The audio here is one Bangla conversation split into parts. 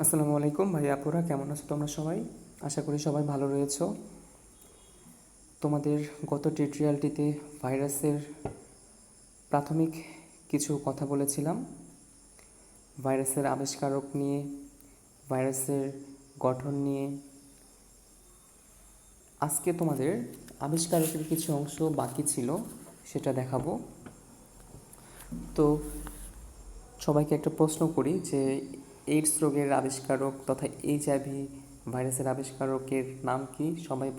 আসসালামু আলাইকুম ভাই আপুরা, কেমন আছো তোমরা সবাই? আশা করি সবাই ভালো রয়েছো। তোমাদের গত টিউটোরিয়ালটিতে ভাইরাসের প্রাথমিক কিছু কথা বলেছিলাম, ভাইরাসের আবিষ্কারক নিয়ে, ভাইরাসের গঠন নিয়ে। আজকে তোমাদের আবিষ্কারকের কিছু অংশ বাকি ছিল, সেটা দেখাবো। তো সবাইকে একটা প্রশ্ন করি যে এইডস রোগের আবিষ্কারক তথা এইচআইভি ভাইরাসের আবিষ্কারকের নাম কি? সবাই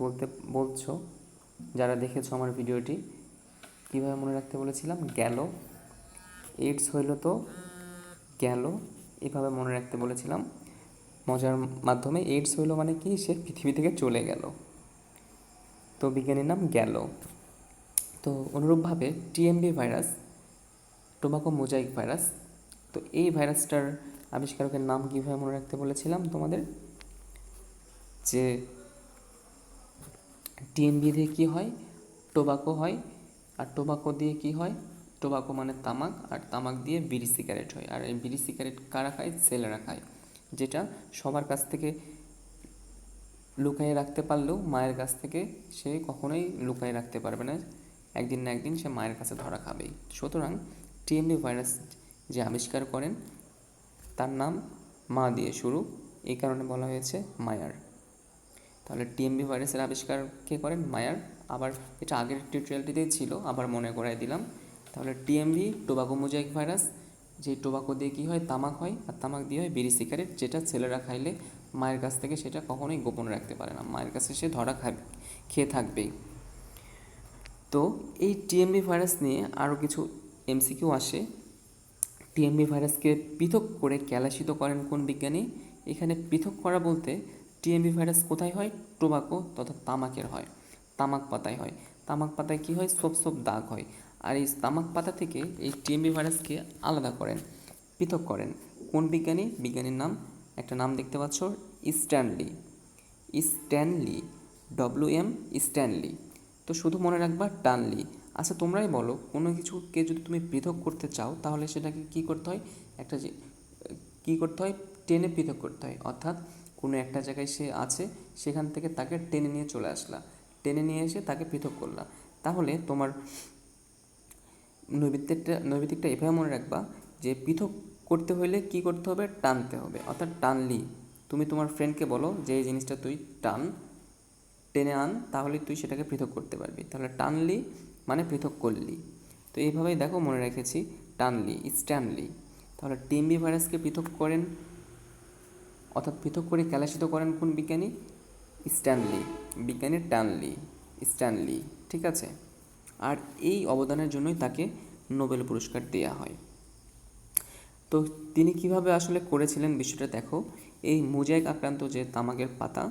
বলছো যারা দেখেছো আমার ভিডিওটি। কীভাবে মনে রাখতে বলেছিলাম? গেল। এইডস হইল তো গেল, এভাবে মনে রাখতে বলেছিলাম মজার মাধ্যমে। এইডস হইল মানে কি? সে পৃথিবী থেকে চলে গেল, তো বিজ্ঞানীর নাম গেল। তো অনুরূপভাবে TMB virus, tobacco mosaic virus, তো এই ভাইরাসটার আবিষ্কারকের নাম কীভাবে মনে রাখতে বলেছিলাম তোমাদের? যে টিএমবি দিয়ে কী হয়? টোবাকো হয়, আর টোবাকো দিয়ে কী হয়? টোবাকো মানে তামাক, আর তামাক দিয়ে বিড়ি সিগারেট হয়। আর এই বিড়ি সিগারেট কারা খায়? ছেলেরা খায়, যেটা সবার কাছ থেকে লুকায়ে রাখতে পারলেও মায়ের কাছ থেকে সে কখনোই লুকায়ে রাখতে পারবে না। একদিন না একদিন সে মায়ের কাছে ধরা খাবেই। সুতরাং টিএমবি ভাইরাস যে আবিষ্কার করেন তার নাম মা দিয়ে শুরু, এই কারণে বলা হয়েছে মায়ার। তাহলে টিএমবি ভাইরাসের আবিষ্কার কে করেন? মায়ার। আবার এটা আগের টিউটোরিয়ালটিতেই ছিল, আবার মনে করাই দিলাম। তাহলে টিএমবি টোবাকো মোজাইক ভাইরাস, যে টোবাকো দিয়ে কী হয়? তামাক হয়, আর তামাক দিয়ে হয় বিড়ি সিগারেট, যেটা ছেলেরা খাইলে মায়ের কাছ থেকে সেটা কখনোই গোপন রাখতে পারে না, মায়ের কাছে সে ধরা খেয়ে থাকবেই। তো এই টিএমবি ভাইরাস নিয়ে আরও কিছু এমসিকিউ আসে। টিএমবি ভাইরাসকে পৃথক করে ক্যালাসিত করেন কোন বিজ্ঞানী? এখানে পৃথক করা বলতে টিএমবি ভাইরাস কোথায় হয়? টোবাকো তথা তামাকের হয়, তামাক পাতায় হয়। তামাক পাতায় কী হয়? ছোপ ছোপ দাগ হয়। আর এই তামাক পাতা থেকে এই টিএমবি ভাইরাসকে আলাদা করেন, পৃথক করেন কোন বিজ্ঞানী? বিজ্ঞানীর নাম, একটা নাম দেখতে পাচ্ছ, স্ট্যানলি। Stanley, WM Stanley. তো শুধু মনে রাখবা টানলি। আচ্ছা তোমরাই বলো, কোনো কিছুকে যদি তুমি পৃথক করতে চাও তাহলে সেটাকে কী করতে হয়? একটা যে কী করতে হয়? টেনে পৃথক করতে হয়। অর্থাৎ কোনো একটা জায়গায় সে আছে, সেখান থেকে তাকে টেনে নিয়ে চলে আসলা, টেনে নিয়ে এসে তাকে পৃথক করলা। তাহলে তোমার নৈবেদিকটা এভাবে মনে রাখবা যে পৃথক করতে হলে কি করতে হবে? টানতে হবে। অর্থাৎ টানলি, তুমি তোমার ফ্রেন্ডকে বলো যে এই জিনিসটা তুই টান, টেনে আন, তাহলে তুই সেটাকে পৃথক করতে পারবি। তাহলে টানলি মানে পৃথক করলি। তো এইভাবেই দেখো মনে রেখেছি, টানলি, স্ট্যানলি। তাহলে টিএমবি ভাইরাসকে পৃথক করেন, অর্থাৎ পৃথক করে ক্যালাসিত করেন কোন বিজ্ঞানী? স্ট্যানলি, বিজ্ঞানী টানলি, স্ট্যানলি। ঠিক আছে। আর এই অবদানের জন্যই তাকে নোবেল পুরস্কার দেওয়া হয়। তো তিনি কিভাবে আসলে করেছিলেন বিষয়টা দেখো। এই মোজাইক আক্রান্ত যে তামাকের পাতা,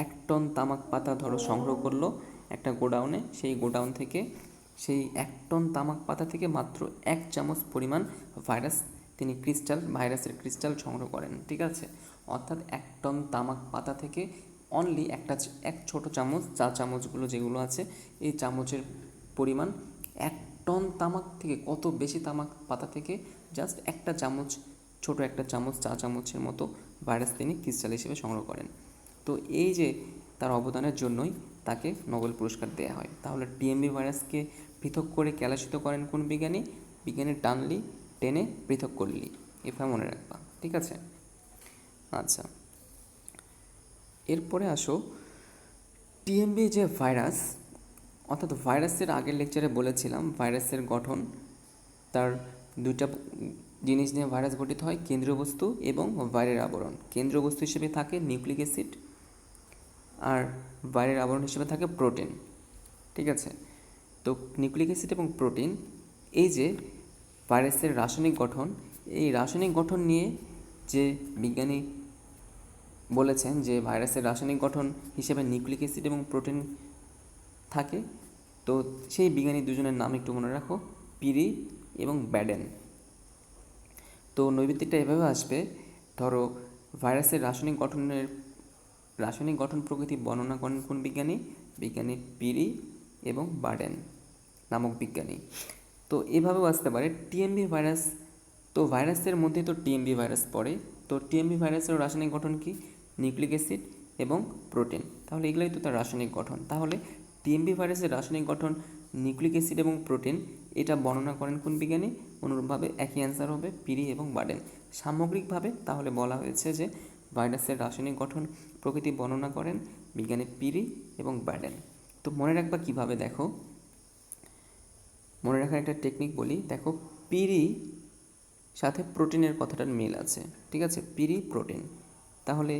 1 টন তামাক পাতা ধরো সংগ্রহ করলো একটা গোডাউনে, সেই গোডাউন থেকে সেই 1 টন তামাক পাতা থেকে মাত্র 1 চামচ পরিমাণ তিনি ভাইরাসের ক্রিস্টাল সংগ্রহ করেন। ঠিক আছে। অর্থাৎ 1 টন তামাক পাতা থেকে অনলি এক ছোট চামচ, চা চামচগুলো যেগুলো আছে, এই চামচের পরিমাণ 1 টন তামাক থেকে, কত বেশি তামাক পাতা থেকে জাস্ট একটা চামচ, ছোট একটা চামচ, চা চামচের মতো ভাইরাস তিনি ক্রিস্টাল হিসেবে সংগ্রহ করেন। তো এই যে তার অবদানের জন্যই তাকে নোবেল পুরস্কার দেওয়া হয়। তাহলে টিএমবি ভাইরাসকে পৃথক করে ক্যালাসিত করেন কোন বিজ্ঞানী? বিজ্ঞানী টানলি, টেনে পৃথক করলি, এভাবে মনে রাখবা। ঠিক আছে। আচ্ছা, এরপরে আসো টিএমবি যে ভাইরাস, অর্থাৎ ভাইরাসের আগের লেকচারে বলেছিলাম ভাইরাসের গঠন, তার দুইটা জিনিস নিয়ে ভাইরাস গঠিত হয়, কেন্দ্রীয় বস্তু এবং বাইরের আবরণ। কেন্দ্রীয় বস্তু হিসেবে থাকে নিউক্লিক অ্যাসিড, আর বাইরের আবরণ হিসেবে থাকে প্রোটিন। ঠিক আছে। তো নিউক্লিক অ্যাসিড এবং প্রোটিন, এই যে ভাইরাসের রাসায়নিক গঠন, এই রাসায়নিক গঠন নিয়ে যে বিজ্ঞানী বলেছেন যে ভাইরাসের রাসায়নিক গঠন হিসেবে নিউক্লিক অ্যাসিড এবং প্রোটিন থাকে, তো সেই বিজ্ঞানী দুজনের নাম একটু মনে রাখো, পিরি এবং ব্যাডেন। তো নৈবেদিকটা এভাবে আসবে, ধরো ভাইরাসের রাসায়নিক গঠন প্রকৃতি বর্ণনা করেন কোন বিজ্ঞানী? বিজ্ঞানী পিরি এবং বার্ডেন নামক বিজ্ঞানী। তো এভাবেও আসতে পারে টিএমবি ভাইরাস। তো ভাইরাসের মধ্যে তো টিএমবি ভাইরাস পড়ে, তো টিএমভি ভাইরাসের রাসায়নিক গঠন কি? নিউক্লিক অ্যাসিড এবং প্রোটিন। তাহলে এগুলোই তো তার রাসায়নিক গঠন। তাহলে টিএমভি ভাইরাসের রাসায়নিক গঠন নিউক্লিক অ্যাসিড এবং প্রোটিন, এটা বর্ণনা করেন কোন বিজ্ঞানী? অনুরূপভাবে একই অ্যান্সার হবে, পিরি এবং বার্ডেন। সামগ্রিকভাবে তাহলে বলা হয়েছে যে ভাইরাসের রাসায়নিক গঠন প্রকৃতি বর্ণনা করেন বিজ্ঞানী পিরি এবং বার্ডেন। তো মনে রাখবা কীভাবে, দেখো মনে রাখার একটা টেকনিক বলি। দেখো, পিরি সাথে প্রোটিনের কথাটার মিল আছে, ঠিক আছে? পিরি প্রোটিন। তাহলে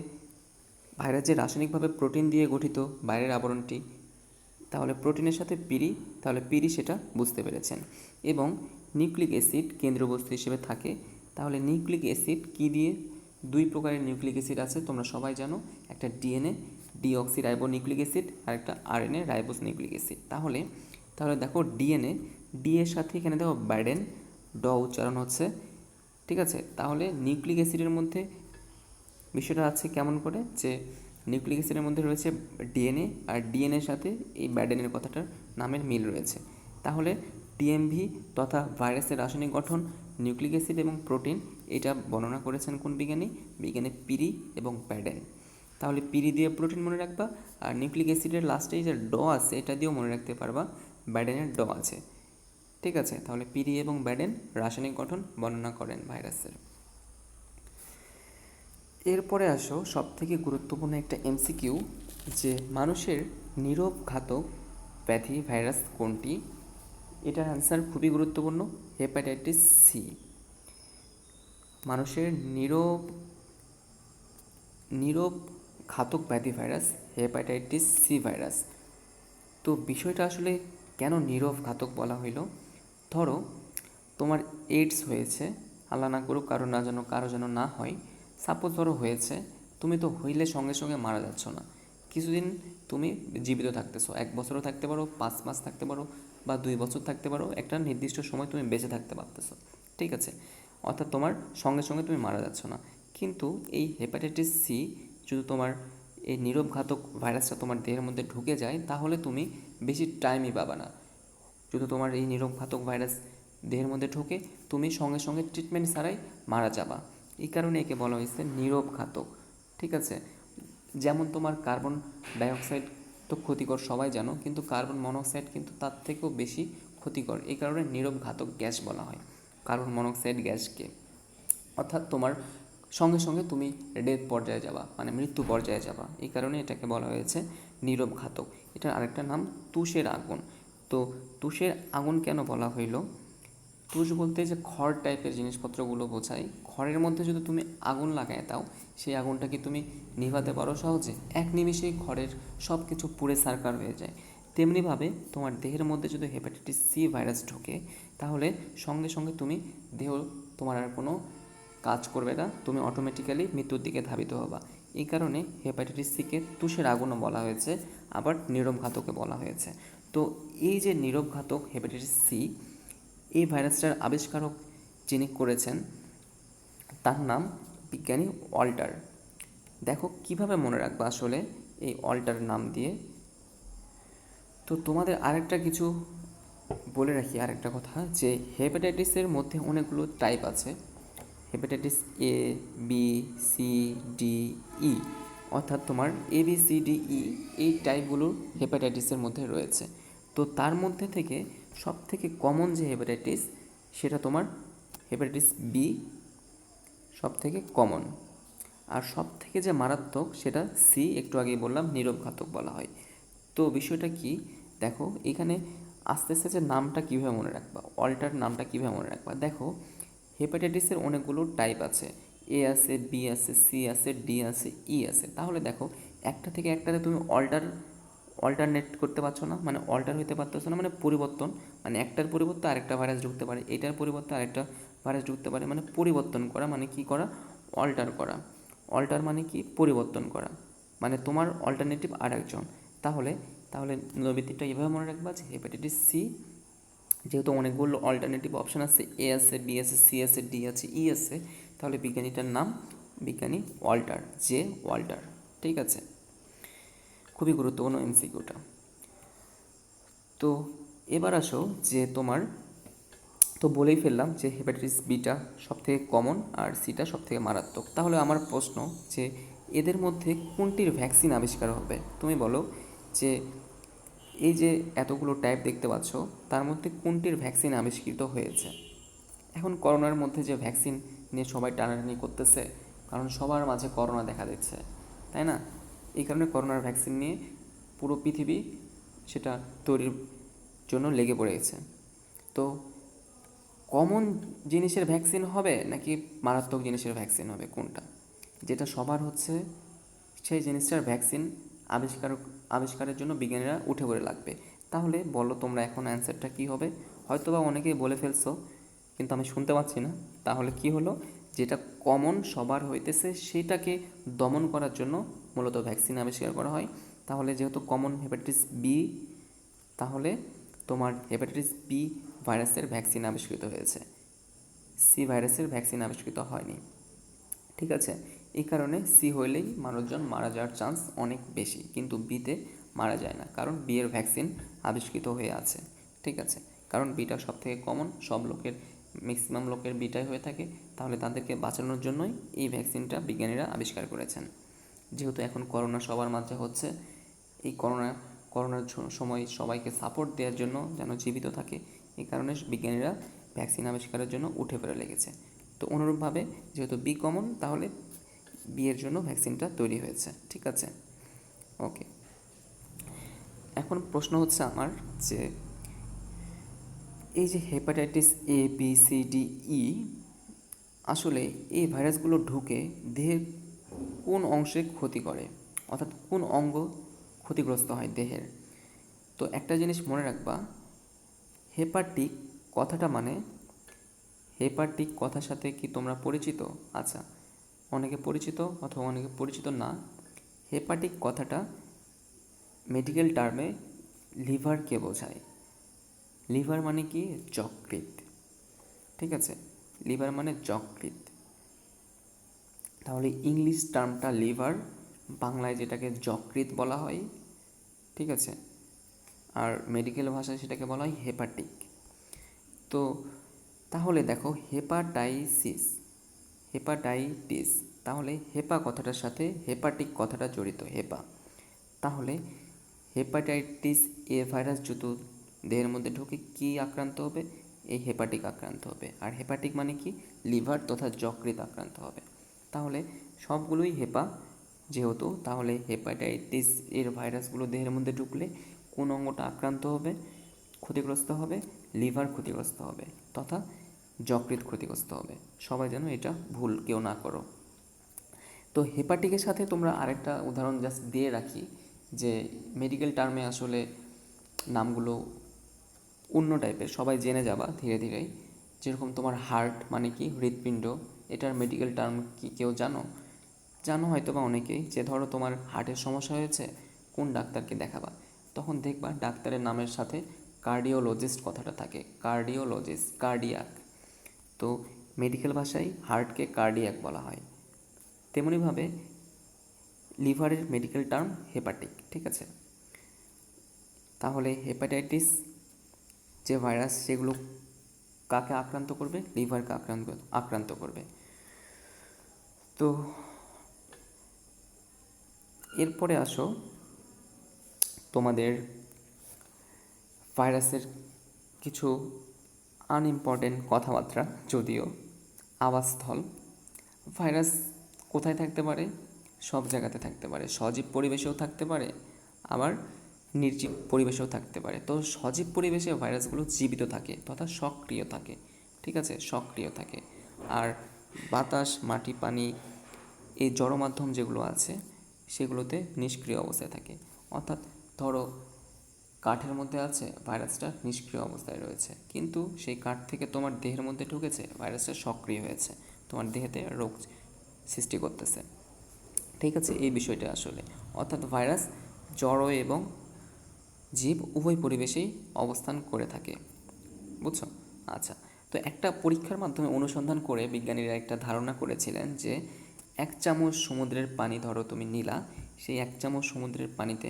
ভাইরাস যে রাসায়নিকভাবে প্রোটিন দিয়ে গঠিত বাইরের আবরণটি, তাহলে প্রোটিনের সাথে পিরি, তাহলে পিরি সেটা বুঝতে পেরেছেন। এবং নিউক্লিক অ্যাসিড কেন্দ্রবস্তু হিসেবে থাকে। তাহলে নিউক্লিক অ্যাসিড কী দিয়ে? দুই প্রকারের নিউক্লিক অ্যাসিড আছে, তোমরা সবাই জানো। একটা DNA deoxyribonucleic acid, আর একটা আরএনএ রাইবোস নিউক্লিক অ্যাসিড। তাহলে দেখো ডিএনএ, ডি এর সাথে এখানে দেখো বার্ডেন, ড উচ্চারণ হচ্ছে, ঠিক আছে? তাহলে নিউক্লিক অ্যাসিডের মধ্যে বিষয়টা আছে কেমন করে, যে নিউক্লিক অ্যাসিডের মধ্যে রয়েছে ডিএনএ, আর ডিএনএর সাথে এই ব্যাডেনের কথাটার নামের মিল রয়েছে। তাহলে টিএমভি তথা ভাইরাসের রাসায়নিক গঠন নিউক্লিক অ্যাসিড এবং প্রোটিন, এটা বর্ণনা করেছেন কোন বিজ্ঞানী? বিজ্ঞানী পিরি এবং ব্যাডেন। তাহলে পিরি দিয়ে প্রোটিন মনে রাখবা, আর নিউক্লিক অ্যাসিডের লাস্টে যে ড আছে এটা দিয়েও মনে রাখতে পারবা, ব্যাডেনের ড আছে, ঠিক আছে? তাহলে পিরি এবং ব্যাডেন রাসায়নিক গঠন বর্ণনা করেন ভাইরাসের। এরপরে আসো সবথেকে গুরুত্বপূর্ণ একটা এমসিকিউ, যে মানুষের নীরব ঘাতক ব্যাধি ভাইরাস কোনটি? এটার অ্যান্সার খুবই গুরুত্বপূর্ণ, হেপাটাইটিস সি। মানুষের নীরব ঘাতক ব্যাধি ভাইরাস হেপাটাইটিস সি ভাইরাস। তো বিষয়টা আসলে কেন নীরব ঘাতক বলা হইল? ধরো তোমার এইডস হয়েছে, আল্লাহ না করুক কারো যেন না হয়, সাপোজ ধরো হয়েছে, তুমি তো হইলে সঙ্গে সঙ্গে মারা যাচ্ছ না, কিছুদিন তুমি জীবিত থাকতেছো, 1 বছরও থাকতে পারো, 5 মাস থাকতে পারো, বা 2 বছর থাকতে পারো, একটা নির্দিষ্ট সময় তুমি বেঁচে থাকতে পারতেছো, ঠিক আছে? অর্থাৎ তোমার সঙ্গে সঙ্গে তুমি মারা যাচ্ছ না। কিন্তু এই হেপাটাইটিস সি যদি তোমার এই নীরব ঘাতক ভাইরাসটা তোমার দেহের মধ্যে ঢুকে যায়, তাহলে তুমি বেশি টাইমই পাবা না। যদি তোমার এই নীরব ঘাতক ভাইরাস দেহের মধ্যে ঢোকে, তুমি সঙ্গে সঙ্গে ট্রিটমেন্ট ছাড়াই মারা যাবা। এই কারণে একে বলা হয়েছে নীরব ঘাতক, ঠিক আছে? যেমন তোমার কার্বন ডাইঅক্সাইড তো ক্ষতিকর সবাই জানো, কিন্তু কার্বন মনোক্সাইড কিন্তু তার থেকেও বেশি ক্ষতিকর। এই কারণে নীরব ঘাতক গ্যাস বলা হয় কার্বন মনোক্সাইড গ্যাসকে। অর্থাৎ তোমার সঙ্গে সঙ্গে তুমি ডেথ পর্যায়ে যাবা, মানে মৃত্যু পর্যায়ে যাবা। এই কারণে এটাকে বলা হয়েছে নীরব ঘাতক। এটার আরেকটা নাম তুষের আগুন। তো তুষের আগুন কেন বলা হইল? তুষ বলতে যে খড় টাইপের জিনিসপত্রগুলো বোঝায়। খড়ের মধ্যে যদি তুমি আগুন লাগায় দাও, সেই আগুনটা কি তুমি নিভাতে পারো সহজে? এক নিমিষেই খড়ের সব কিছু পুড়ে ছারখার হয়ে যায়। তেমনিভাবে তোমার দেহের মধ্যে যদি হেপাটাইটিস সি ভাইরাস ঢোকে, তাহলে সঙ্গে সঙ্গে তুমি দেহ তোমার আর কোনো কাজ করবে না, তুমি অটোমেটিক্যালি মৃত্যুর দিকে ধাবিত হবা। এই কারণে হেপাটাইটিস সিকে তুষের আগুনও বলা হয়েছে, আবার নীরব ঘাতকে বলা হয়েছে। তো এই যে নীরব ঘাতক হেপাটাইটিস সি, এই ভাইরাসটার আবিষ্কারক যিনি করেছেন তার নাম বিজ্ঞানী ওয়াল্টার। দেখো কিভাবে মনে রাখবা আসলে এই ওয়াল্টার নাম দিয়ে। তো তোমাদের আরেকটা কিছু বলে রাখি, আরেকটা কথা, যে হেপাটাইটিসের মধ্যে অনেকগুলো টাইপ আছে। Hepatitis A, B, C, D, E, অর্থাৎ তোমার A B C D E এই টাইপগুলো হেপাটাইটিসের মধ্যে রয়েছে। তো তার মধ্যে থেকে সবথেকে কমন যে হেপাটাইটিস, সেটা তোমার হেপাটাইটিস বি সবথেকে কমন। আর সবথেকে যে মারাত্মক সেটা সি, একটু আগেই বললাম নীরব ঘাতক বলা হয়। তো বিষয়টা কি, দেখো এখানে আস্তে আস্তে যে নামটা কীভাবে মনে রাখবা, অল্টার নামটা কীভাবে মনে রাখবা। দেখো হেপাটাইটিসের অনেকগুলো টাইপ আছে, এ আছে, বি আছে, সি আছে, ডি আছে, ই আছে। তাহলে দেখো একটা থেকে একটাতে তুমি অল্টারনেট করতে পারছো না, মানে অল্টার হইতে পারতেছো না, মানে পরিবর্তন, মানে একটার পরিবর্তে আরেকটা ভাইরাস ঢুকতে পারে, এটার পরিবর্তে আরেকটা ভাইরাস ঢুকতে পারে, মানে পরিবর্তন করা, মানে কি করা, অল্টার করা। অল্টার মানে কি, পরিবর্তন করা, মানে তোমার অল্টারনেটিভ আর একজন। তাহলে তাহলে নবীতিটা এভাবে মনে রাখবা যে হেপাটাইটিস সি, যেহেতু অনেকগুলো অল্টারনেটিভ অপশান আছে, এ আছে, বি আছে, সি আছে, ডি আছে, ই আছে, তাহলে বিজ্ঞানীটার নাম বিজ্ঞানী ওয়াল্টার, জে ওয়াল্টার, ঠিক আছে? খুবই গুরুত্বপূর্ণ এমসিকিউটা। তো এবার আসো যে তোমার তো বলেই ফেললাম যে হেপাটাইটিস বিটা সবথেকে কমন আর সিটা সবথেকে মারাত্মক। তাহলে আমার প্রশ্ন যে এদের মধ্যে কোনটির ভ্যাকসিন আবিষ্কার হবে? তুমি বলো যে এই যে এতগুলো টাইপ দেখতে পাচ্ছ তার মধ্যে কোনটির ভ্যাকসিন আবিষ্কৃত হয়েছে? এখন করোনার মধ্যে যে ভ্যাকসিন নিয়ে সবাই টানাটানি করতেছে, কারণ সবার মাঝে করোনা দেখা দিচ্ছে, তাই না? এই কারণে করোনার ভ্যাকসিন নিয়ে পুরো পৃথিবী সেটা তৈরির জন্য লেগে পড়ে গেছে। তো কমন জিনিসের ভ্যাকসিন হবে নাকি মারাত্মক জিনিসের ভ্যাকসিন হবে, কোনটা? যেটা সবার হচ্ছে সেই জিনিসটার ভ্যাকসিন আবিষ্কারের জন্য বিজ্ঞানীরা উঠে পড়ে লাগবে। তাহলে বলো তোমরা এখন অ্যান্সারটা কী হবে? হয়তো বা অনেকেই বলে ফেলছো, কিন্তু আমি শুনতে পাচ্ছি না। তাহলে কি হলো, যেটা কমন সবার হইতেছে সেটাকে দমন করার জন্য মূলত ভ্যাকসিন আবিষ্কার করা হয়। তাহলে যেহেতু কমন হেপাটাইটিস বি, তাহলে তোমার হেপাটাইটিস বি ভাইরাসের ভ্যাকসিন আবিষ্কৃত হয়েছে, সি ভাইরাসের ভ্যাকসিন আবিষ্কৃত হয়নি। ঠিক আছে, এই কারণে সি হইলেই মানুষজন মারা যাওয়ার চান্স অনেক বেশি, কিন্তু বিতে মারা যায় না, কারণ বি এর ভ্যাকসিন আবিষ্কৃত হয়ে আছে। ঠিক আছে, কারণ বিটা সব থেকে কমন, সব লোকের ম্যাক্সিমাম লোকের বিটাই হয়ে থাকে। তাহলে তাদেরকে বাঁচানোর জন্যই এই ভ্যাকসিনটা বিজ্ঞানীরা আবিষ্কার করেছেন। যেহেতু এখন করোনা সবার মাঝে হচ্ছে, এই করোনার সময় সবাইকে সাপোর্ট দেওয়ার জন্য যেন জীবিত থাকে, এই কারণে বিজ্ঞানীরা ভ্যাকসিন আবিষ্কারের জন্য উঠে পড়ে লেগেছে। তো অনুরূপভাবে যেহেতু বি কমন, তাহলে বি এর জন্য ভ্যাকসিনটা তৈরি হয়েছে। ঠিক আছে, ওকে। এখন প্রশ্ন হচ্ছে আমার যে এই যে hepatitis A B C D E, আসলে এই ভাইরাসগুলো ঢুকে দেহের কোন অংশে ক্ষতি করে, অর্থাৎ কোন অঙ্গ ক্ষতিগ্রস্ত হয় দেহের? তো একটা জিনিস মনে রাখবা, হেপাটিক কথাটা মানে, হেপাটিক কথার সাথে কি তোমরা পরিচিত? আচ্ছা, অনেকে পরিচিত অথবা অনেকে পরিচিত না। হেপাটিক কথাটা মেডিকেল টার্মে লিভারকে বোঝায়। লিভার মানে কি? যকৃৎ। ঠিক আছে, লিভার মানে যকৃৎ। তাহলে ইংলিশ টার্মটা লিভার, বাংলায় যেটাকে যকৃৎ বলা হয়। ঠিক আছে, আর মেডিকেল ভাষায় সেটাকে বলা হয় হেপাটিক। তো তাহলে দেখো, হেপাটাইটিস, তাহলে হেপা কথাটার সাথে হেপাটিক কথাটা জড়িত, হেপা। তাহলে হেপাটাইটিস এ ভাইরাস যত দেহের মধ্যে ঢুকে কী আক্রান্ত হবে? এই হেপাটিক আক্রান্ত হবে। আর হেপাটিক মানে কি? লিভার তথা যকৃৎ আক্রান্ত হবে। তাহলে সবগুলোই হেপা যেহেতু, তাহলে হেপাটাইটিস এর ভাইরাসগুলো দেহের মধ্যে ঢুকলে কোন অঙ্গটা আক্রান্ত হবে, ক্ষতিগ্রস্ত হবে? লিভার ক্ষতিগ্রস্ত হবে তথা যকৃৎ ক্ষতিগ্রস্ত হবে। সবাই যেন এটা ভুল কেউ না করো। তো হেপাটিকের সাথে তোমরা আরেকটা উদাহরণ জাস্ট দিয়ে রাখি, যে মেডিকেল টার্মে আসলে নামগুলো অন্য টাইপের, সবাই জেনে যাবা ধীরে ধীরে। যেরকম তোমার হার্ট মানে কি? হৃৎপিণ্ড। এটার মেডিকেল টার্ম কি কেউ জানো? জানো হয়তো বা অনেকেই, যে ধরো তোমার হার্টের সমস্যা হয়েছে, কোন ডাক্তারকে দেখাবা? তখন দেখবা ডাক্তারের নামের সাথে কার্ডিওলজিস্ট কথাটা থাকে, কার্ডিওলজিস্ট, কার্ডিয়াক। তো মেডিকেল ভাষায় হার্টকে কার্ডিয়াক বলা হয়। তেমনিভাবে লিভারের মেডিকেল টার্ম হেপাটিক। ঠিক আছে, তাহলে হেপাটাইটিস যে ভাইরাস, সেগুলো কাকে আক্রান্ত করবে? লিভারকে আক্রান্ত করবে। তো এরপরে আসো তোমাদের ভাইরাসের কিছু আনইম্পর্টেন্ট কথাবার্তা, যদিও আবাসস্থল। ভাইরাস কোথায় থাকতে পারে? সব জায়গাতে থাকতে পারে, সজীব পরিবেশেও থাকতে পারে, আবার নির্জীব পরিবেশেও থাকতে পারে। তো সজীব পরিবেশে ভাইরাসগুলো জীবিত থাকে তথা সক্রিয় থাকে। ঠিক আছে, সক্রিয় থাকে। আর বাতাস, মাটি, পানি, এই জড় মাধ্যম যেগুলো আছে সেগুলোতে নিষ্ক্রিয় অবস্থায় থাকে। অর্থাৎ ধরো কাঠের মধ্যে আছে, ভাইরাসটা নিষ্ক্রিয় অবস্থায় রয়েছে, কিন্তু সেই কাঠ থেকে তোমার দেহের মধ্যে ঢুকেছে, ভাইরাসটা সক্রিয় হয়েছে, তোমার দেহেতে রোগ সৃষ্টি করতেছে। ঠিক আছে, এই বিষয়টা আসলে, অর্থাৎ ভাইরাস জড় এবং জীব উভয় পরিবেশেই অবস্থান করে থাকে। বুঝছো? আচ্ছা, তো একটা পরীক্ষার মাধ্যমে অনুসন্ধান করে বিজ্ঞানীরা একটা ধারণা করেছিলেন যে 1 চামচ সমুদ্রের পানি ধরো তুমি নিলা, সেই 1 চামচ সমুদ্রের পানিতে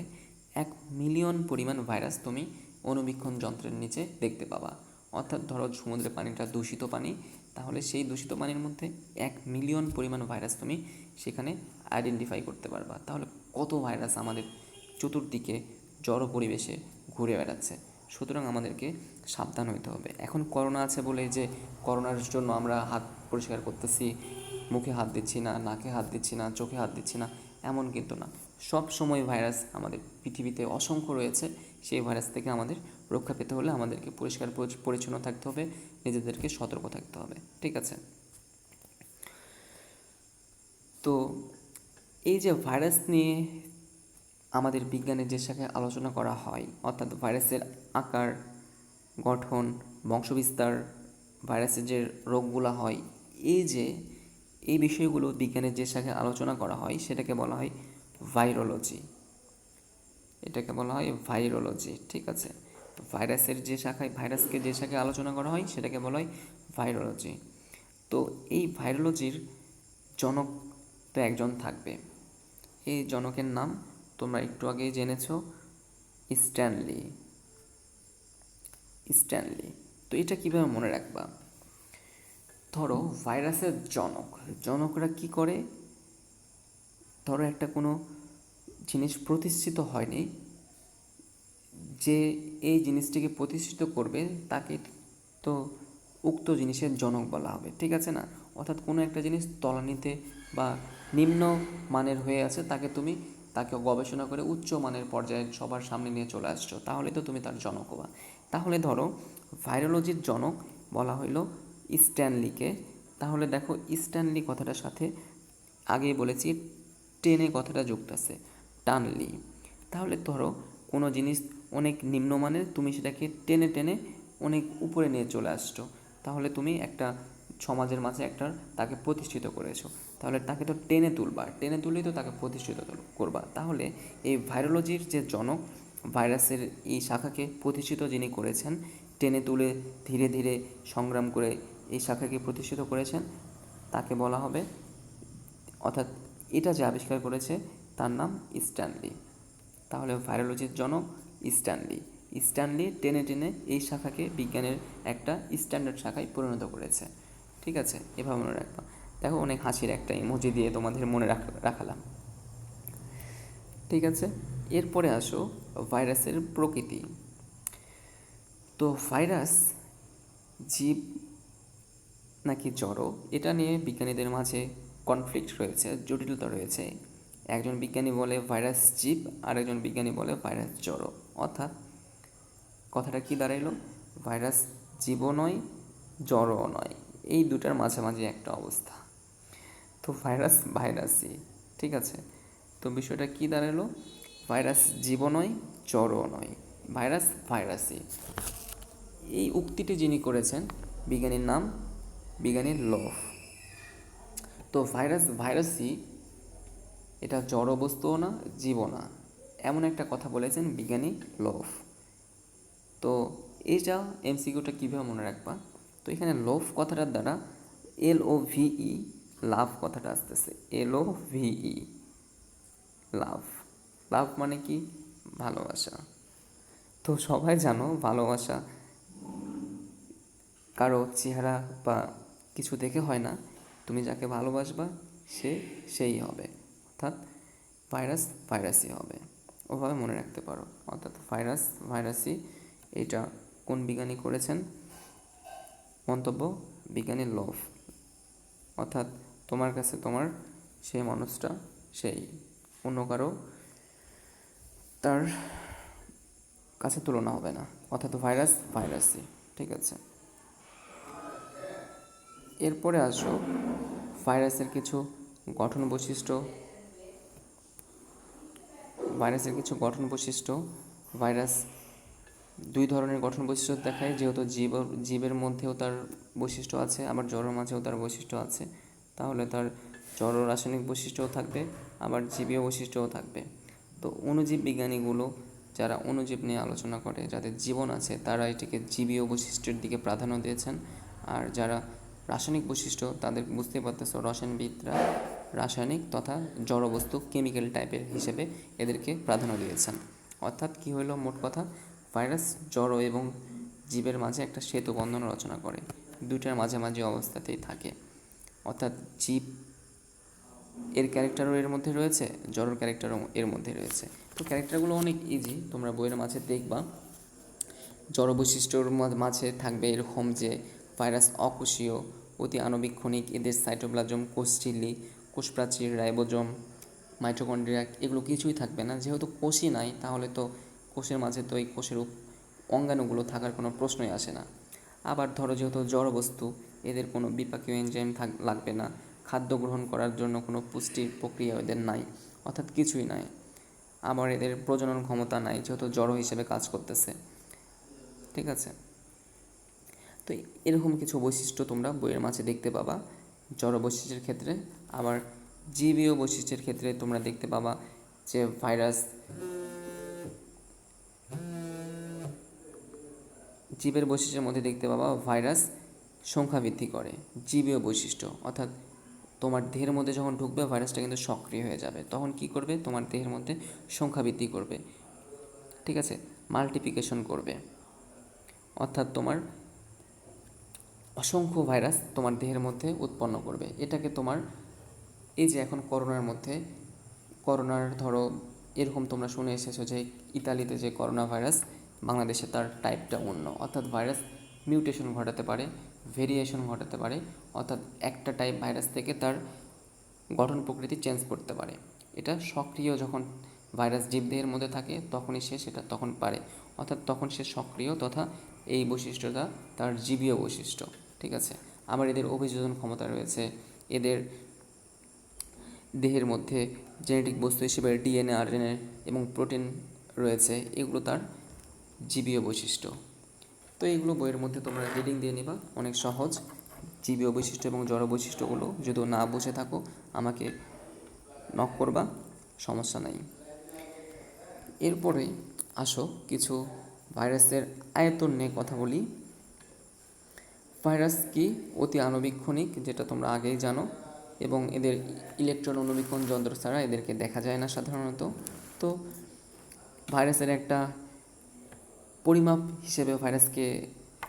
1 মিলিয়ন পরিমাণ ভাইরাস তুমি অণুবীক্ষণ যন্ত্রের নিচে দেখতে পাবা। অর্থাৎ ধরো সমুদ্রের পানিটা দূষিত পানি, তাহলে সেই দূষিত পানির মধ্যে 1 মিলিয়ন পরিমাণ ভাইরাস তুমি সেখানে আইডেন্টিফাই করতে পারবা। তাহলে কত ভাইরাস আমাদের চতুর্দিকে জড় পরিবেশে ঘুরে বেড়াচ্ছে। সুতরাং আমাদেরকে সাবধান হইতে হবে। এখন করোনা আছে বলে যে করোনার জন্য আমরা হাত পরিষ্কার করতেছি, মুখে হাত দিচ্ছি না, নাকে হাত দিচ্ছি না, চোখে হাত দিচ্ছি না, এমন কিন্তু না। সব সময় ভাইরাস আমাদের পৃথিবীতে অসংখ্য রয়েছে। সেই ভাইরাস থেকে আমাদের রক্ষা পেতে হলে আমাদেরকে পরিষ্কার পরিচ্ছন্ন থাকতে হবে, নিজেদেরকে সতর্ক থাকতে হবে। ঠিক আছে? তো এই যে ভাইরাস নিয়ে আমাদের বিজ্ঞানের যে শাখায় আলোচনা করা হয়, অর্থাৎ ভাইরাসের আকার, গঠন, বংশবিস্তার, ভাইরাসের যে রোগগুলো হয়, এই বিষয়গুলো বিজ্ঞানের যে শাখায় আলোচনা করা হয় সেটাকে বলা হয় ভাইরোলজি। এটাকে বলা হয় ভাইরোলজি। ঠিক আছে? তো ভাইরাসকে যে শাখায় আলোচনা করা হয় সেটাকে বলা হয় ভাইরোলজি। তো এই ভাইরোলজির জনক তো একজন থাকবে। এই জনকের নাম তোমরা একটু আগেই জেনেছো, স্ট্যানলি। তো এটা কীভাবে মনে রাখবা? ধরো ভাইরাসের জনকরা কি করে? ধরো একটা কোনো জিনিস প্রতিষ্ঠিত হয়নি, যে এই জিনিসটিকে প্রতিষ্ঠিত করবে তাকে তো উক্ত জিনিসের জনক বলা হবে। ঠিক আছে না? অর্থাৎ কোনো একটা জিনিস তলানিতে বা নিম্ন মানের হয়ে আছে, তাকে গবেষণা করে উচ্চ মানের পর্যায়ে সবার সামনে নিয়ে চলে আসছো, তাহলে তো তুমি তার জনক হবা। তাহলে ধরো ভাইরোলজির জনক বলা হইলো স্ট্যানলিকে। তাহলে দেখো স্ট্যানলি কথাটার সাথে আগেই বলেছি টেনে কথাটা যুক্ত আছে, টানলি। তাহলে ধরো কোনো জিনিস অনেক নিম্নমানের, তুমি সেটাকে টেনে টেনে অনেক উপরে নিয়ে চলে আসছো, তাহলে তুমি একটা সমাজের মাঝে তাকে প্রতিষ্ঠিত করেছো। তাহলে তাকে তো টেনে তুলেই তো তাকে প্রতিষ্ঠিত করবা। তাহলে এই ভাইরোলজির যে জনক, ভাইরাসের এই শাখাকে প্রতিষ্ঠিত যিনি করেছেন, টেনে তুলে ধীরে ধীরে সংগ্রাম করে এই শাখাকে প্রতিষ্ঠিত করেছেন, তাকে বলা হবে, অর্থাৎ এটা যে আবিষ্কার করেছে তার নাম স্ট্যানলি। তাহলে ভাইরোলজির জনক স্ট্যানলি টেনে টেনে এই শাখাকে বিজ্ঞানের একটা স্ট্যান্ডার্ড শাখায় পরিণত করেছে। ঠিক আছে? এভাবে মনে রাখবা। দেখো অনেক হাসির একটা ইমোজি দিয়ে তোমাদের মনে রাখালাম। ঠিক আছে? এরপরে আসো ভাইরাসের প্রকৃতি। তো ভাইরাস জীব নাকি জড়, এটা নিয়ে বিজ্ঞানীদের মাঝে কনফ্লিক্ট রয়েছে, জটিলতা রয়েছে। একজন বিজ্ঞানী বলে ভাইরাস জীব, আরেকজন বিজ্ঞানী বলে ভাইরাস জড়। অর্থাৎ কথাটা কি দাঁড়াইলো? ভাইরাস জীবও নয়, জড়ও নয়, এই দুটার মাঝামাঝি একটা অবস্থা। তো ভাইরাসই। ঠিক আছে? তো বিষয়টা কি দাঁড়ালো? ভাইরাস জীবও নয়, জড়ও নয়, ভাইরাসই। এই উক্তিটি যিনি করেছেন বিজ্ঞানীর নাম বিজ্ঞানী লভ। তো ভাইরাসই, এটা জড় বস্তুও না, জীবও না, এমন একটা কথা বলেছেন বিজ্ঞানী লভ। তো এইটা এমসিকিউটা কীভাবে মনে রাখবা? তো এখানে লভ কথাটার দ্বারা LOVE, লাভ কথাটা আসতেছে, LOVE, লাভ মানে কি? ভালোবাসা। তো সবাই জানো ভালোবাসা কারো চেহারা বা কিছু দেখে হয় না, তুমি যাকে ভালোবাসবা সেই হবে। অর্থাৎ ভাইরাসই হবে। ওভাবে মনে রাখতে পারো। অর্থাৎ ভাইরাসই। এটা কোন বিজ্ঞানী করেছেন? মন্তব্য বিজ্ঞানী লভ। অর্থাৎ তোমার কাছে তোমার সেই মানুষটা সেই, অন্য কারো তার কাছে তুলনা হবে না। অর্থাৎ ভাইরাসই। ঠিক আছে? এরপরে আসো ভাইরাসের কিছু গঠন বৈশিষ্ট্য। ভাইরাস দুই ধরনের গঠন বৈশিষ্ট্য দেখায়, যেহেতু জীবের মধ্যেও তার বৈশিষ্ট্য আছে, আবার জড়ের মাঝেও তার বৈশিষ্ট্য আছে। তাহলে তার জড় রাসায়নিক বৈশিষ্ট্যও থাকবে, আবার জীবীয় বৈশিষ্ট্যও থাকবে। তো অণুজীব বিজ্ঞানীগুলো যারা অণুজীব নিয়ে আলোচনা করে, যাদের জীবন আছে, তারা এটিকে জীবীয় বৈশিষ্ট্যের দিকে প্রাধান্য দিয়েছেন। আর যারা রাসায়নিক বৈশিষ্ট্য, তাদের বুঝতে পারতেছ রসায়নবিদরা রাসায়নিক তথা জড়বস্তু কেমিক্যাল টাইপের হিসেবে এদেরকে প্রাধান্য দিয়েছেন। অর্থাৎ কী হইল মোট কথা? ভাইরাস জড় এবং জীবের মাঝে একটা সেতু বন্ধন রচনা করে, দুইটার মাঝামাঝি অবস্থাতেই থাকে। অর্থাৎ জীব এর ক্যারেক্টারও এর মধ্যে রয়েছে, জড়র ক্যারেক্টারও এর মধ্যে রয়েছে। তো ক্যারেক্টারগুলো অনেক ইজি, তোমরা বইয়ের মাঝে দেখবা। জড় বৈশিষ্ট্যর মাঝে থাকবে এরকম যে ভাইরাস অকোষীয়, অতি আণুবীক্ষণিক, এদের সাইটোপ্লাজম, কোষঝিল্লি, কোষপ্রাচীর, রাইবোজোম, মাইটোকন্ড্রিয়া এগুলো কিছুই থাকবে না। যেহেতু কোষই নাই, তাহলে তো কোষের মাঝে তো এই কোষের অঙ্গাণুগুলো থাকার কোনো প্রশ্নই আসে না। আবার ধরো যেহেতু জড় বস্তু, এদের কোনো বিপাকীয় এনজাইম লাগবে না, খাদ্য গ্রহণ করার জন্য কোনো পুষ্টির প্রক্রিয়া এদের নাই, অর্থাৎ কিছুই নাই। আবার এদের প্রজনন ক্ষমতা নাই, যেহেতু জড় হিসেবে কাজ করতেছে। ঠিক আছে, তো এরকম কিছু বৈশিষ্ট্য তোমরা বইয়ের মাঝে দেখতে পাবা জড় বৈশিষ্ট্যের ক্ষেত্রে। আবার জীবীয় বৈশিষ্ট্যের ক্ষেত্রে তোমরা দেখতে পাবা যে ভাইরাস, জীবের বৈশিষ্ট্যের মধ্যে দেখতে পাবা ভাইরাস সংখ্যা বৃদ্ধি করে। জীবীয় বৈশিষ্ট্য অর্থাৎ তোমার দেহের মধ্যে যখন ঢুকবে ভাইরাসটা কিন্তু সক্রিয় হয়ে যাবে, তখন কি করবে, তোমার দেহের মধ্যে সংখ্যা বৃদ্ধি করবে। ঠিক আছে, মাল্টিপ্লিকেশন করবে, অর্থাৎ তোমার অসংখ্য ভাইরাস তোমার দেহের মধ্যে উৎপন্ন করবে। এটাকে তোমার এই যে এখন করোনার মধ্যে, করোনার ধরো এরকম তোমরা শুনে এসেছো যে ইতালিতে যে করোনা ভাইরাস, বাংলাদেশে তার টাইপটা অন্য, অর্থাৎ ভাইরাস মিউটেশন ঘটাতে পারে, ভেরিয়েশন ঘটাতে পারে, অর্থাৎ একটা টাইপ ভাইরাস থেকে তার গঠন প্রকৃতি চেঞ্জ করতে পারে। এটা সক্রিয় যখন ভাইরাস জীবদেহের মধ্যে থাকে তখনই সে সেটা তখন পারে, অর্থাৎ তখন সে সক্রিয়, তথা এই বৈশিষ্ট্যটা তার জীবীয় বৈশিষ্ট্য। ঠিক আছে, আবার এদের অভিযোজন ক্ষমতা রয়েছে, এদের দেহের মধ্যে জেনেটিক বস্তু হিসেবে ডিএনএ, আরএনএ এবং প্রোটিন রয়েছে, এগুলো তার জীবীয় বৈশিষ্ট্য। তো এইগুলো বইয়ের মধ্যে তোমরা রিডিং দিয়ে নিবা, অনেক সহজ। জীবীয় বৈশিষ্ট্য এবং জড় বৈশিষ্ট্যগুলো যদি না বুঝে থাকো আমাকে নক করবা, সমস্যা নাই। এরপরে আসো কিছু ভাইরাসের আয়তন নিয়ে কথা বলি। ভাইরাস কি অতি আণুবীক্ষণিক, যেটা তোমরা আগেই জানো, এবং এদের ইলেকট্রন অণুবীক্ষণ যন্ত্র ছাড়া এদেরকে দেখা যায় না সাধারণত। তো ভাইরাসের একটা পরিমাপ হিসেবে ভাইরাসকে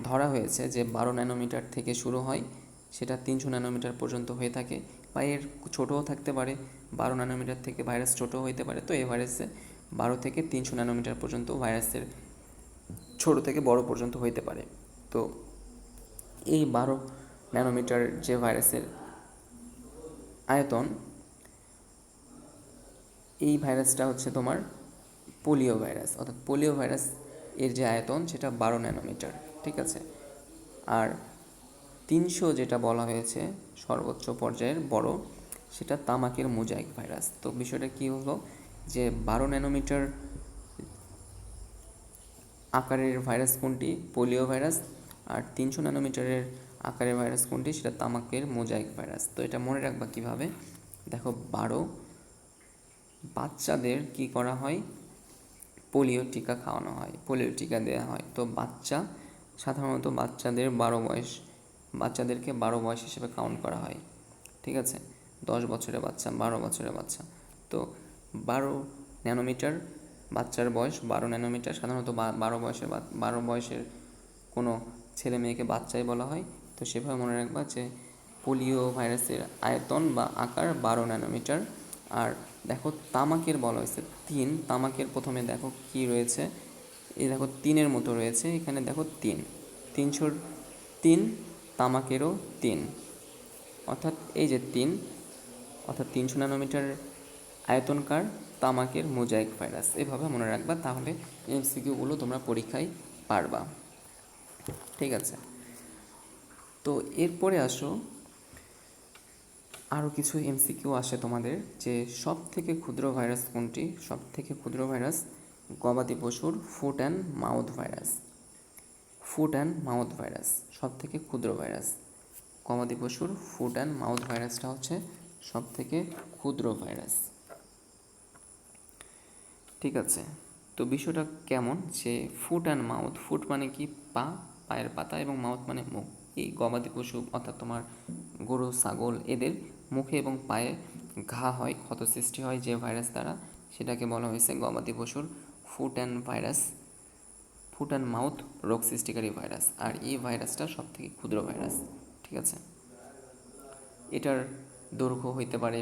ধরা হয়েছে যে 12 ন্যানোমিটার থেকে শুরু হয়, সেটা 300 ন্যানোমিটার পর্যন্ত হয়ে থাকে, বা এর ছোটোও থাকতে পারে, 12 ন্যানোমিটার থেকে ভাইরাস ছোটো হইতে পারে। তো এই ভাইরাসে 12 থেকে 300 ন্যানোমিটার পর্যন্ত ভাইরাসের ছোটো থেকে বড় পর্যন্ত হইতে পারে। তো এই 12 ন্যানোমিটার যে ভাইরাসের আয়তন, এই ভাইরাসটা হচ্ছে তোমার পোলিও ভাইরাস, অর্থাৎ পোলিও ভাইরাস এর যে আয়তন সেটা 12 ন্যানোমিটার। ঠিক আছে, আর 300 যেটা বলা হয়েছে সর্বোচ্চ পর্যায়ের বড়, সেটা তামাকের মোজাইক ভাইরাস। তো বিষয়টা কী হলো যে 12 ন্যানোমিটার আকারের ভাইরাস কোনটি, পোলিও ভাইরাস, আর 300 ন্যানোমিটারের আকারের ভাইরাস কোনটি, সেটা তামাকের মোজাইক ভাইরাস। তো এটা মনে রাখবা কীভাবে, দেখো 12 বাচ্চাদের কি করা হয়, পোলিও টিকা খাওয়ানো হয়, পোলিও টিকা দেওয়া হয়। তো বাচ্চা সাধারণত বাচ্চাদেরকে 12 বয়স হিসেবে কাউন্ট করা হয়। ঠিক আছে, 10 বছরের বাচ্চা, 12 বছরের বাচ্চা। তো 12 ন্যানোমিটার বাচ্চার বয়স, 12 ন্যানোমিটার সাধারণত 12 বয়সের কোনো ছেলে মেয়েকে বাচ্চাই বলা হয়। তো সেভাবে মনে রাখবা যে পোলিও ভাইরাসের আয়তন বা আকার 12 ন্যানোমিটার। আর দেখো তামাকের বলা হয়েছে 3, তামাকের প্রথমে দেখো কি রয়েছে, এই দেখো 3-এর মতো রয়েছে, এখানে দেখো 3, 300 3, তামাকেরও 3, অর্থাৎ এই যে 3, অর্থাৎ 300 ন্যানোমিটার আয়তনকার তামাকের মোজাইক ভাইরাস। এভাবে মনে রাখবা, তাহলে এমসিকিউগুলো তোমরা পরীক্ষায় পারবা। ঠিক আছে, তো এরপরে আসো আরও কিছু এমসিকিউ আসে তোমাদের, যে সব থেকে ক্ষুদ্র ভাইরাস কোনটি। সব থেকে ক্ষুদ্র ভাইরাস গবাদি পশুর foot and mouth virus. Foot and mouth virus সব থেকে ক্ষুদ্র ভাইরাস, গবাদি পশুর ফুট অ্যান্ড মাউথ ভাইরাসটা হচ্ছে সব থেকে ক্ষুদ্র ভাইরাস। ঠিক আছে, তো বিষয়টা কেমন, যে ফুট অ্যান্ড মাউথ, ফুট মানে কি পা, পায়ের পাতা, এবং মাউথ মানে মুখ। এই গবাদি পশু অর্থাৎ তোমার গরু, ছাগল, এদের মুখে এবং পায়ে ঘা হয়, ক্ষত সৃষ্টি হয় যে ভাইরাস দ্বারা, সেটাকে বলা হয়েছে গবাদি পশুর foot and foot and mouth রোগ সৃষ্টিকারী ভাইরাস, আর এই ভাইরাসটা সবথেকে ক্ষুদ্র ভাইরাস। ঠিক আছে, এটার দৈর্ঘ্য হইতে পারে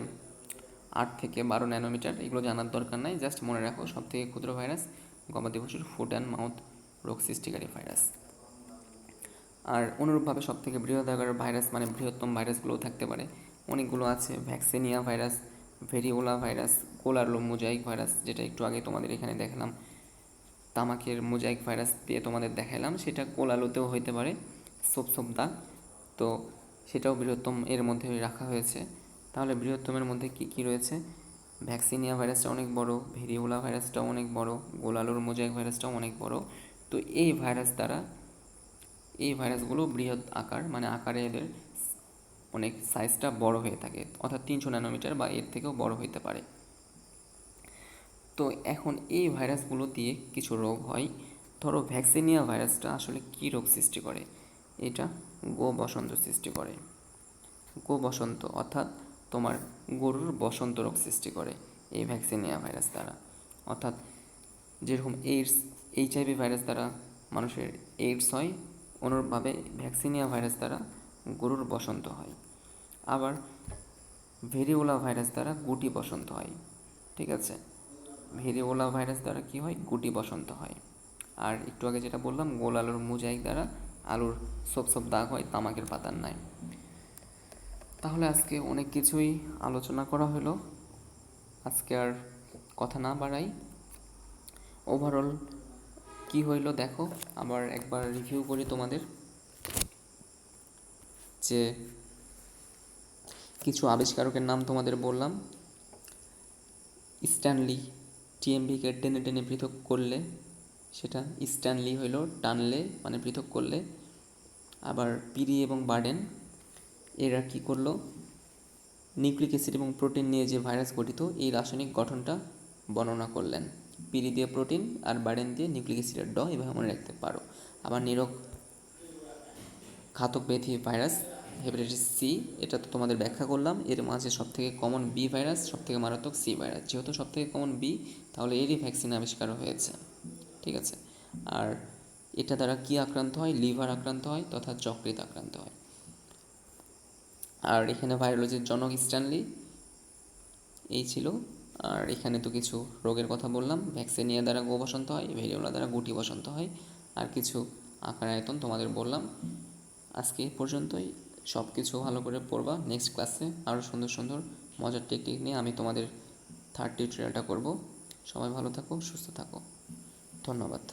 8 থেকে 12 ন্যানোমিটার। এগুলো জানার দরকার নাই, জাস্ট মনে রাখো সবথেকে ক্ষুদ্র ভাইরাস গবাদি পশুর ফুট অ্যান্ড মাউথ রোগ সৃষ্টিকারী ভাইরাস। আর অনুরূপভাবে সবথেকে বৃহদাকার ভাইরাস মানে বৃহত্তম ভাইরাসগুলোও থাকতে পারে, অনেকগুলো আছে। ভ্যাকসিনিয়া ভাইরাস, ভেরিওলা ভাইরাস, কোলারলো মোজাইক ভাইরাস, যেটা একটু আগে তোমাদের এখানে দেখালাম, তামাকের মোজাইক ভাইরাস দিয়ে তোমাদের দেখালাম, সেটা কোলালোতেও হইতে পারে, সোপ দাগ। তো সেটাও বৃহত্তম এর মধ্যে রাখা হয়েছে। তাহলে বৃহত্তমের মধ্যে কি কি রয়েছে? ভ্যাকসিনিয়া ভাইরাসটা অনেক বড়, ভেরিওলা ভাইরাসটাও অনেক বড়, গোলালোর মোজাইক ভাইরাসটাও অনেক বড়। তো এই ভাইরাসগুলো বৃহৎ আকার, মানে আকারে এদের অনেক সাইজটা বড় হয়ে থাকে, অর্থাৎ 300 ন্যানোমিটার বা এর থেকেও বড় হইতে পারে। তো এখন এই ভাইরাসগুলো দিয়ে কিছু রোগ হয়। ধরো ভ্যাকসিনিয়া ভাইরাসটা আসলে কী রোগ সৃষ্টি করে? এটা বসন্ত সৃষ্টি করে। বসন্ত অর্থাৎ তোমার গরুর বসন্ত রোগ সৃষ্টি করে এই ভ্যাকসিনিয়া ভাইরাস দ্বারা। অর্থাৎ যেরকম HIV ভাইরাস দ্বারা মানুষের এইডস হয়, অনুরূপভাবে ভ্যাকসিনিয়া ভাইরাস দ্বারা গরুর বসন্ত হয়। আবার ভেরিওলা ভাইরাস দ্বারা গুটি বসন্ত হয়। ঠিক আছে, ভেরিওলা ভাইরাস দ্বারা কি হয়? গুটি বসন্ত হয়। আর একটু আগে যেটা বললাম, গোল আলুর মোজাইক দ্বারা আলুর সব দাগ হয় তামাকের পাতার নাই। তাহলে আজকে অনেক কিছুই আলোচনা করা হলো, আজকে আর কথা না বাড়াই। ওভারঅল কি হইলো দেখো, আবার একবার রিভিউ করি তোমাদের, যে কিছু আবিষ্কারকের নাম তোমাদের বললাম। স্ট্যানলি, টিএমভিকে টেনে টেনে পৃথক করলে সেটা স্ট্যানলি হইল, টানলে মানে পৃথক করলে। আবার পিরি এবং বার্ডেন এরা কী করলো? নিউক্লিক অ্যাসিড এবং প্রোটিন নিয়ে যে ভাইরাস গঠিত, এই রাসায়নিক গঠনটা বর্ণনা করলেন। পিরি দিয়ে প্রোটিন আর বার্ডেন দিয়ে নিউক্লিক অ্যাসিডের এভাবে মনে রাখতে পারো। আবার নিরোগ ঘাতক ব্যাধি ভাইরাস হেপাটাইটিস সি, এটা তো তোমাদের ব্যাখ্যা করলাম। এর মাঝে সবথেকে কমন বি ভাইরাস, সবথেকে মারাত্মক সি ভাইরাস। যেহেতু সবথেকে কমন বি, তাহলে এরই ভ্যাকসিন আবিষ্কার হয়েছে। ঠিক আছে, আর এটা দ্বারা কি আক্রান্ত হয়? লিভার আক্রান্ত হয় তথা যকৃৎ আক্রান্ত হয়। আর এখানে ভাইরোলজির জনক স্ট্যানলি এই ছিল। আর এখানে তো কিছু রোগের কথা বললাম, ভ্যাকসিনিয়া দ্বারা বসন্ত হয়, ভেরিওলা দ্বারা গুটি বসন্ত হয়, আর কিছু আকার আয়তন তোমাদের বললাম। আজকে এই পর্যন্তই, সব কিছু ভালো করে পড়বা। নেক্সট ক্লাসে আরও সুন্দর সুন্দর মজার টেকনিক নিয়ে আমি তোমাদের থার্ড টিউটোরিয়ালটা করব। সবাই ভালো থাকো, সুস্থ থাকো, ধন্যবাদ।